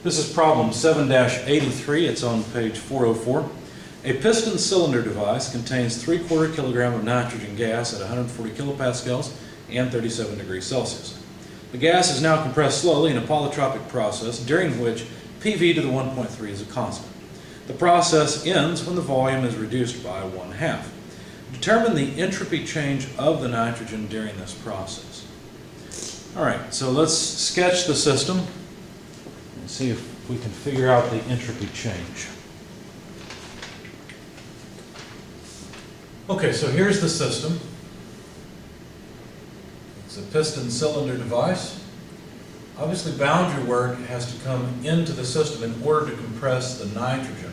This is problem 7-83. It's on page 404. A piston cylinder device contains 3/4 kilogram of nitrogen gas at 140 kilopascals and 37 degrees Celsius. The gas is now compressed slowly in a polytropic process during which PV to the 1.3 is a constant. The process ends when the volume is reduced by 1/2. Determine the entropy change of the nitrogen during this process. All right, so let's sketch the system and see if we can figure out the entropy change. Okay, so here's the system. It's a piston cylinder device. Obviously, boundary work has to come into the system in order to compress the nitrogen.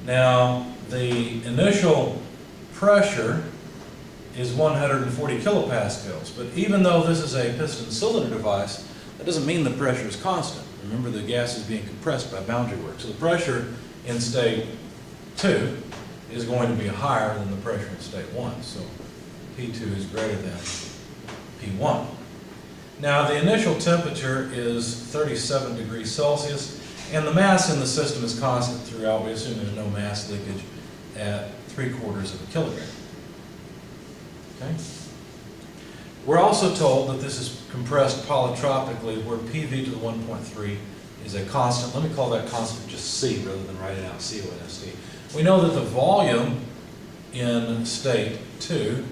Now, the initial pressure is 140 kilopascals, but even though this is a piston cylinder device, that doesn't mean the pressure is constant. Remember, the gas is being compressed by boundary work. So the pressure in state 2 is going to be higher than the pressure in state 1. So P2 is greater than P1. Now, the initial temperature is 37 degrees Celsius, and the mass in the system is constant throughout. We assume there's no mass leakage at 3/4 of a kilogram. Okay? We're also told that this is compressed polytropically, where PV to the 1.3 is a constant. Let me call that constant just C rather than write it out C-O-N-S-T. We know that the volume in state 2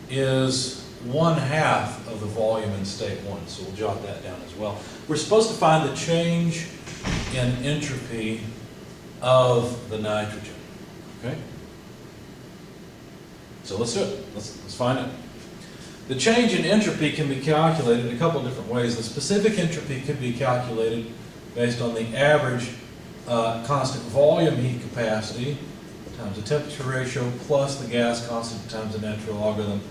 is 1/2 of the volume in state 1, so we'll jot that down as well. We're supposed to find the change in entropy of the nitrogen. Okay? So let's do it. Let's find it. The change in entropy can be calculated in a couple of different ways. The specific entropy can be calculated based on the average constant volume heat capacity times the temperature ratio plus the gas constant times the natural logarithm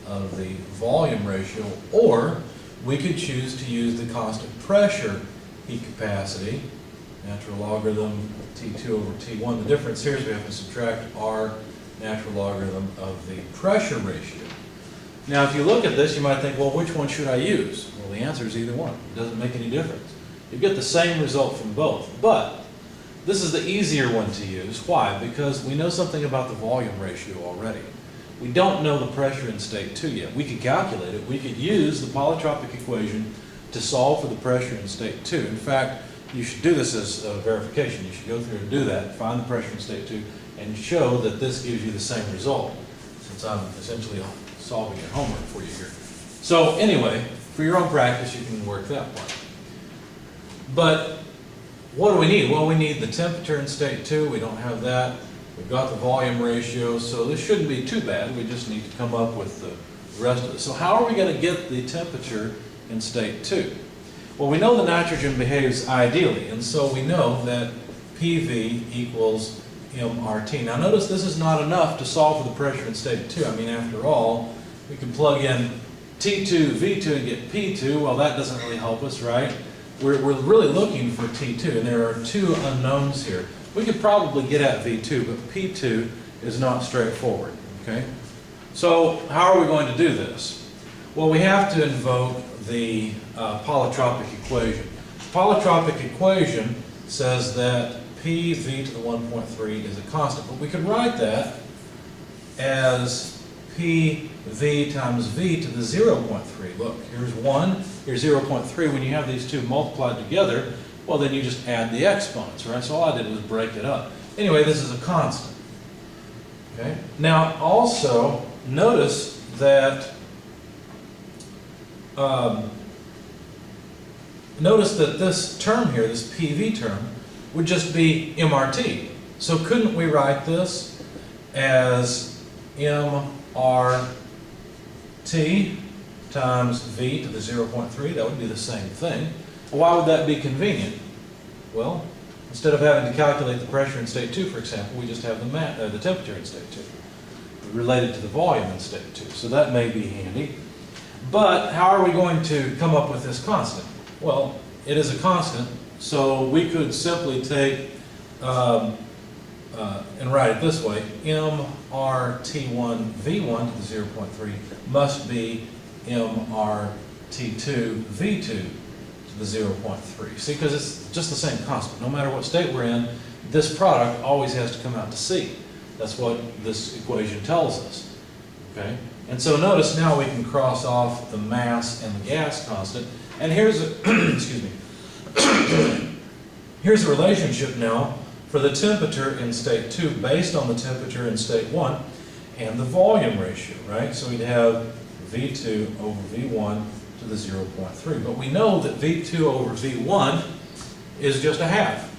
of the volume ratio, or we could choose to use the constant pressure heat capacity, natural logarithm T2 over T1. The difference here is we have to subtract our natural logarithm of the pressure ratio. Now, if you look at this, you might think, well, which one should I use? Well, the answer is either one. It doesn't make any difference. You get the same result from both, but this is the easier one to use. Why? Because we know something about the volume ratio already. We don't know the pressure in state 2 yet. We could calculate it. We could use the polytropic equation to solve for the pressure in state 2. In fact, you should do this as a verification. You should go through and do that, find the pressure in state 2, and show that this gives you the same result, since I'm essentially solving your homework for you here. So anyway, for your own practice, you can work that part. But what do we need? Well, we need the temperature in state 2. We don't have that. We've got the volume ratio, so this shouldn't be too bad. We just need to come up with the rest of it. So how are we going to get the temperature in state 2? Well, we know the nitrogen behaves ideally, and so we know that PV equals mRT. Now notice this is not enough to solve for the pressure in state 2. I mean, after all, we can plug in T2, V2 and get P2. Well, that doesn't really help us, right? We're really looking for T2, and there are two unknowns here. We could probably get at V2, but P2 is not straightforward, okay? So how are we going to do this? Well, we have to invoke the polytropic equation. The polytropic equation says that PV to the 1.3 is a constant, but we could write that as PV times V to the 0.3. Look, here's 1, here's 0.3. When you have these two multiplied together, well, then you just add the exponents, right? So all I did was break it up. Anyway, this is a constant. Okay? Now, also, notice that this term here, this PV term, would just be mRT. So couldn't we write this as mRT times V to the 0.3? That would be the same thing. Why would that be convenient? Well, instead of having to calculate the pressure in state 2, for example, we just have the temperature in state 2 related to the volume in state 2. So that may be handy. But how are we going to come up with this constant? Well, it is a constant, so we could simply take and write it this way: mRT1V1 to the 0.3 must be mRT2V2 to to the 0.3. See, because it's just the same constant. No matter what state we're in, this product always has to come out to C. That's what this equation tells us. Okay? And so notice now we can cross off the mass and the gas constant. And here's a, excuse me, here's a relationship now for the temperature in state 2 based on the temperature in state 1 and the volume ratio, right? So we'd have V2 over V1 to the 0.3. But we know that V2 over V1 is just a half.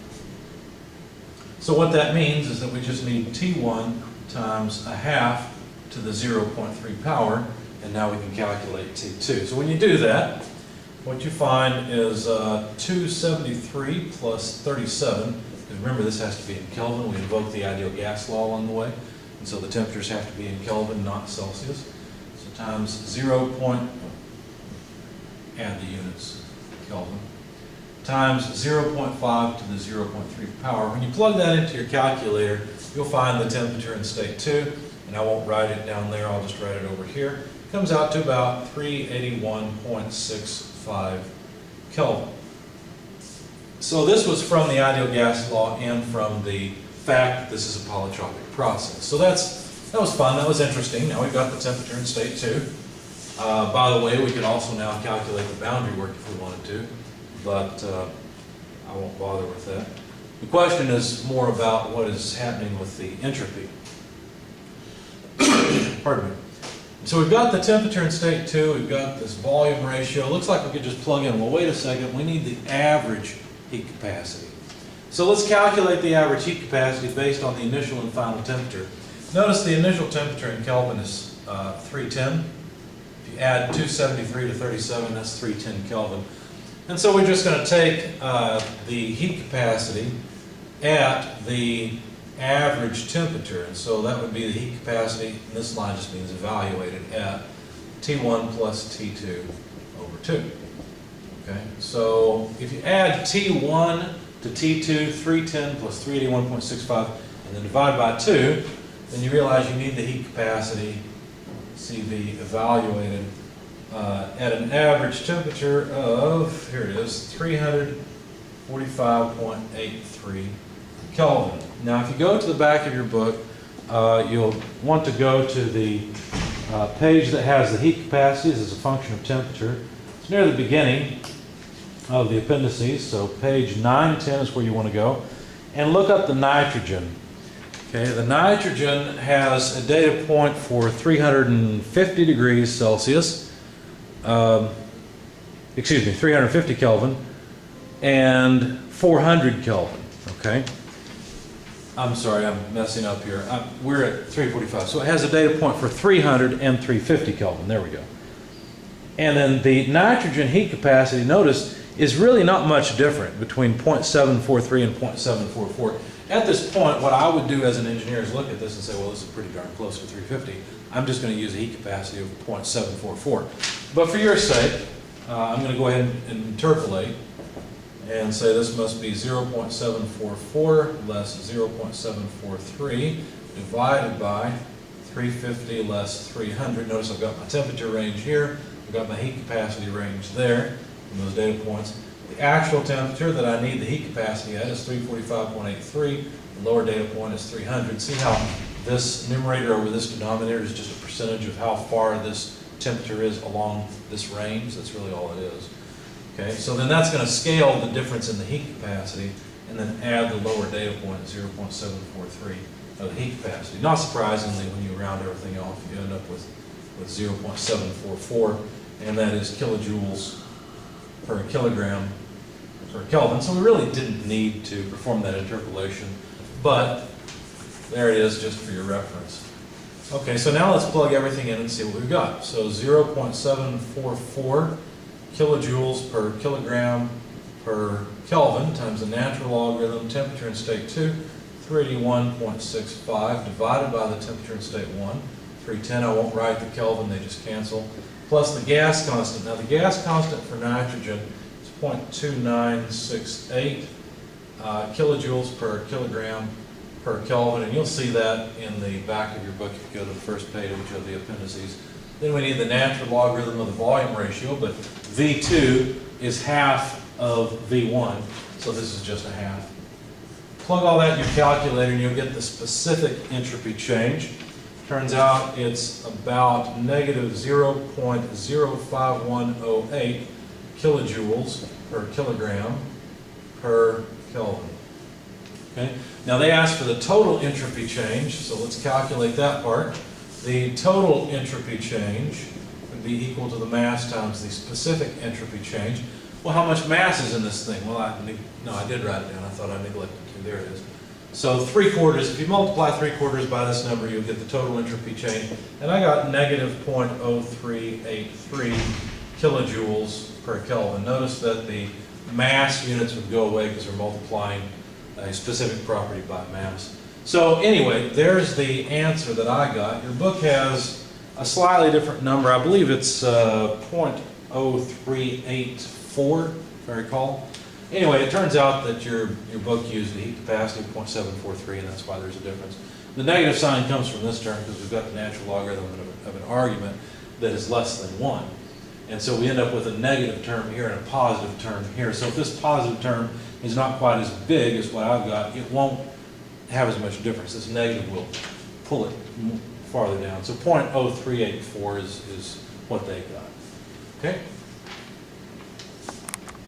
So what that means is that we just need T1 times a half to the 0.3 power, and now we can calculate T2. So when you do that, what you find is 273 plus 37, because remember this has to be in Kelvin. We invoke the ideal gas law along the way, and so the temperatures have to be in Kelvin, not Celsius. So times 0. Add the units, Kelvin, times 0.5 to the 0.3 power. When you plug that into your calculator, you'll find the temperature in state 2, and I won't write it down there, I'll just write it over here. It comes out to about 381.65 Kelvin. So this was from the ideal gas law and from the fact that this is a polytropic process. So that was fun, that was interesting. Now we've got the temperature in state 2. By the way, we could also now calculate the boundary work if we wanted to, but I won't bother with that. The question is more about what is happening with the entropy. Pardon me. So we've got the temperature in state 2, we've got this volume ratio. It looks like we could just plug in, well, wait a second, we need the average heat capacity. So let's calculate the average heat capacity based on the initial and final temperature. Notice the initial temperature in Kelvin is 310. If you add 273 to 37, that's 310 Kelvin. And so we're just going to take the heat capacity at the average temperature. And so that would be the heat capacity, and this line just means evaluated, at T1 plus T2 over 2. Okay, so if you add T1 to T2, 310 plus 381.65, and then divide by 2, then you realize you need the heat capacity, CV, evaluated at an average temperature of, here it is, 345.83 Kelvin. Now if you go to the back of your book, you'll want to go to the page that has the heat capacities as a function of temperature. It's near the beginning of the appendices, so page 910 is where you want to go, and look up the nitrogen. Okay, the nitrogen has a data point for 350 degrees Celsius, 350 Kelvin, and 400 Kelvin, okay? I'm sorry, I'm messing up here. We're at 345, so it has a data point for 300 and 350 Kelvin, there we go. And then the nitrogen heat capacity, notice, is really not much different between 0.743 and 0.744. At this point, what I would do as an engineer is look at this and say, well, this is pretty darn close to 350. I'm just going to use a heat capacity of 0.744. But for your sake, I'm going to go ahead and interpolate and say this must be 0.744 less 0.743 divided by 350 less 300. Notice I've got my temperature range here. I've got my heat capacity range there from those data points. The actual temperature that I need the heat capacity at is 345.83. The lower data point is 300. See how this numerator over this denominator is just a percentage of how far this temperature is along this range? That's really all it is. Okay, so then that's going to scale the difference in the heat capacity and then add the lower data point at 0.743 of the heat capacity. Not surprisingly, when you round everything off, you end up with 0.744, and that is kilojoules per kilogram per Kelvin. So we really didn't need to perform that interpolation, but there it is just for your reference. Okay, so now let's plug everything in and see what we've got. So 0.744 kilojoules per kilogram per Kelvin times the natural logarithm temperature in state 2, 381.65 divided by the temperature in state 1, 310. I won't write the Kelvin, they just cancel, plus the gas constant. Now the gas constant for nitrogen is 0.2968 kilojoules per kilogram per Kelvin, and you'll see that in the back of your book if you go to the first page of the appendices. Then we need the natural logarithm of the volume ratio, but V2 is half of V1, so this is just a half. Plug all that in your calculator and you'll get the specific entropy change. Turns out it's about negative 0.05108 kilojoules per kilogram per Kelvin. Okay? Now they asked for the total entropy change, so let's calculate that part. The total entropy change would be equal to the mass times the specific entropy change. Well, how much mass is in this thing? Well, I did write it down. I thought I neglected to. There it is. So 3/4, if you multiply 3/4 by this number, you'll get the total entropy change. And I got negative 0.0383 kilojoules per Kelvin. Notice that the mass units would go away because we're multiplying a specific property by mass. So anyway, there's the answer that I got. Your book has a slightly different number. I believe it's 0.0384, if I recall. Anyway, it turns out that your book used the heat capacity of 0.743, and that's why there's a difference. The negative sign comes from this term because we've got the natural logarithm of an argument that is less than 1. And so we end up with a negative term here and a positive term here. So if this positive term is not quite as big as what I've got, it won't have as much difference. This negative will pull it farther down. So 0.0384 is what they got. Okay?